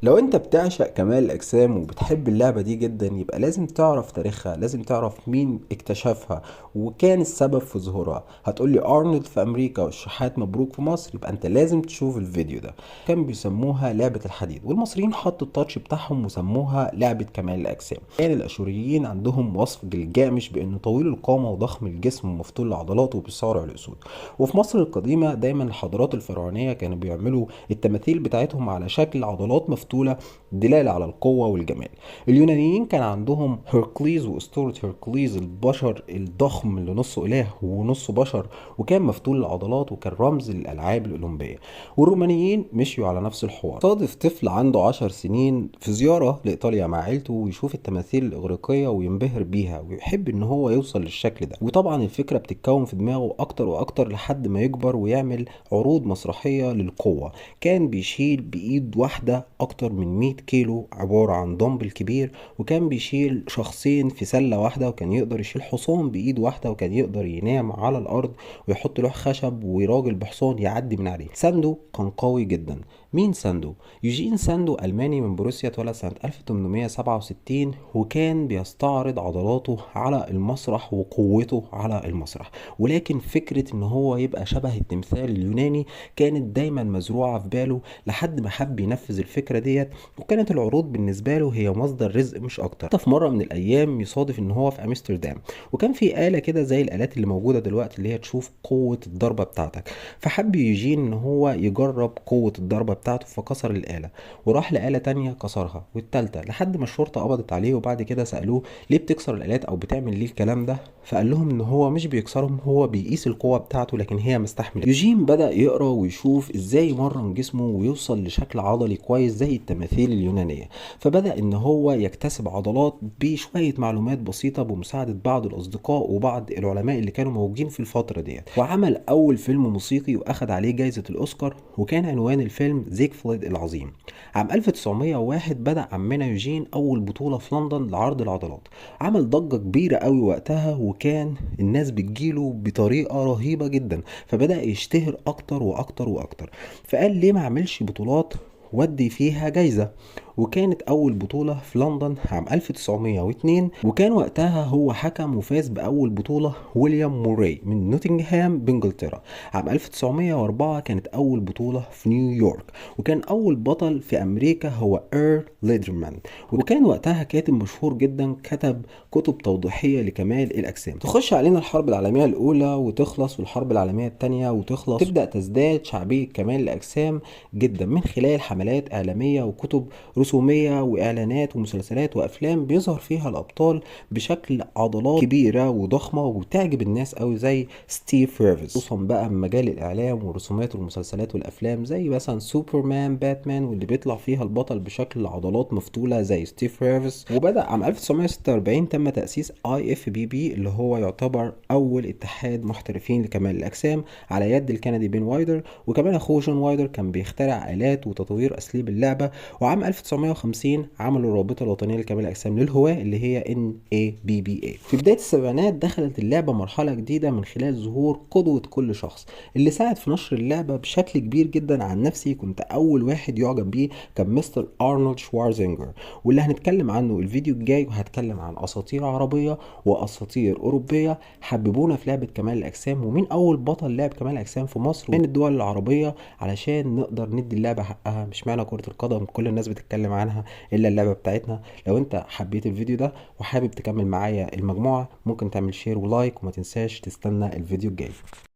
لو انت بتعشق كمال الاجسام وبتحب اللعبة دي جدا، يبقى لازم تعرف تاريخها، لازم تعرف مين اكتشفها وكان السبب في ظهورها. هتقولي ارنولد في امريكا والشحات مبروك في مصر، يبقى انت لازم تشوف الفيديو ده. كان بيسموها لعبة الحديد، والمصريين حطوا التاتش بتاعهم وسموها لعبة كمال الاجسام. كان الاشوريين عندهم وصف جلجامش بانه طويل القامة وضخم الجسم ومفتول العضلات وبيصارع الاسود. وفي مصر القديمة دايما الحضارات الفرعونية كانوا بيعملوا التماثيل بتاعتهم على شكل عضلات مفتولة، دلالة على القوة والجمال. اليونانيين كان عندهم هيركليز وأسطورة هيركليز البشر الضخم اللي نصه إله ونصه بشر، وكان مفتول العضلات وكان رمز للألعاب الأولمبية. والرومانيين مشيوا على نفس الحوار. صادف طفل عنده 10 سنين في زيارة لإيطاليا مع عيلته ويشوف التماثيل الإغريقية وينبهر بيها ويحب إن هو يوصل للشكل ده. وطبعا الفكرة بتتكون في دماغه أكتر وأكتر لحد ما يكبر ويعمل عروض مسرحية للقوة. كان بيشيل بإيد واحدة أكتر من 100 كيلو عبارة عن دمبل كبير، وكان بيشيل شخصين في سلة واحدة، وكان يقدر يشيل حصان بإيد واحدة، وكان يقدر ينام على الأرض ويحط لوح خشب وراجل بحصان يعدي من عليه. ساندو كان قوي جدا. مين ساندو؟ يوجين ساندو ألماني من بروسيا، اتولد سنة 1867 وكان بيستعرض عضلاته على المسرح وقوته على المسرح. ولكن فكرة ان هو يبقى شبه التمثال اليوناني كانت دايما مزروعة في باله لحد ما حب ينفذ الفكرة ديت، وكانت العروض بالنسبة له هي مصدر رزق مش اكتر. حتى في مرة من الايام يصادف ان هو في امستردام، وكان في آلة كده زي الآلات اللي موجودة دلوقتي اللي هي تشوف قوة الضربة بتاعتك. فحب يوجين ان هو يجرب قوة الضربة بتاعته، فكسر الآلة وراح لآلة تانية كسرها والتالتة لحد ما الشرطة قبضت عليه. وبعد كده سألوه ليه بتكسر الآلات او بتعمل ليه الكلام ده، فقال لهم ان هو مش بيكسرهم، هو بيقيس القوة بتاعته لكن هي مستحملة. يوجين بدأ يقرأ ويشوف ازاي يمرن جسمه ويوصل لشكل عضلي كويس زي التماثيل اليونانية. فبدأ ان هو يكتسب عضلات بشوية معلومات بسيطة بمساعدة بعض الأصدقاء وبعض العلماء اللي كانوا موجودين في الفترة ديت. وعمل أول فيلم موسيقي وأخد عليه جايزة الأوسكار، وكان عنوان الفيلم زيغفريد العظيم. عام 1901 بدأ عمنا يوجين أول بطولة في لندن لعرض العضلات. عمل ضجة كبيرة قوي وقتها، وكان الناس بتجيله بطريقة رهيبة جدا، فبدأ يشتهر أكتر وأكتر وأكتر. فقال ليه ما عملش بطولات ودي فيها جايزة. وكانت أول بطولة في لندن عام 1902، وكان وقتها هو حكم وفاز بأول بطولة ويليام موراي من نوتنغهام بإنجلترا. عام 1904 كانت أول بطولة في نيويورك، وكان أول بطل في أمريكا هو إيرل ليدرمان. وكان وقتها كاتب مشهور جدا، كتب كتب توضيحية لكمال الأجسام. تخش علينا الحرب العالمية الأولى وتخلص، والحرب العالمية التانية وتخلص، تبدأ تزداد شعبية كمال الأجسام جدا من خلال حملات إعلامية وكتب رسومية وإعلانات ومسلسلات وأفلام بيظهر فيها الأبطال بشكل عضلات كبيرة وضخمة وتعجب الناس أوي زي ستيف ريفز، خصوصا بقى من مجال الإعلام والرسومات والمسلسلات والأفلام زي مثلا سوبرمان، باتمان، واللي بيطلع فيها البطل بشكل عضلات مفتولة زي ستيف ريفز. وبدأ عام 1946 تم تأسيس IFBB اللي هو يعتبر أول اتحاد محترفين لكمال الأجسام على يد الكندي بين وايدر، وكمان أخوه جون وايدر كان بيخترع آلات وتطوير أساليب اللعبة. وعام 1950 عملوا الرابطة الوطنية لكمال الأجسام للهواة اللي هي NABBA. في بداية السبعينات دخلت اللعبة مرحلة جديدة من خلال ظهور قدوة كل شخص اللي ساعد في نشر اللعبة بشكل كبير جدا. عن نفسي كنت أول واحد يعجب بيه كان مستر أرنولد شوارزنجر، واللي هنتكلم عنه الفيديو الجاي، وهتكلم عن أساطير عربية وأساطير أوروبية حببونا في لعبة كمال الأجسام، ومين أول بطل لعب كمال الأجسام في مصر ومن الدول العربية، علشان نقدر ندي اللعبة حقها. مش معنى كرة القدم كل الناس بتتكلم عنها الا اللعبة بتاعتنا. لو انت حبيت الفيديو ده وحابب تكمل معايا المجموعة، ممكن تعمل شير ولايك، وما تنساش تستنى الفيديو الجاي.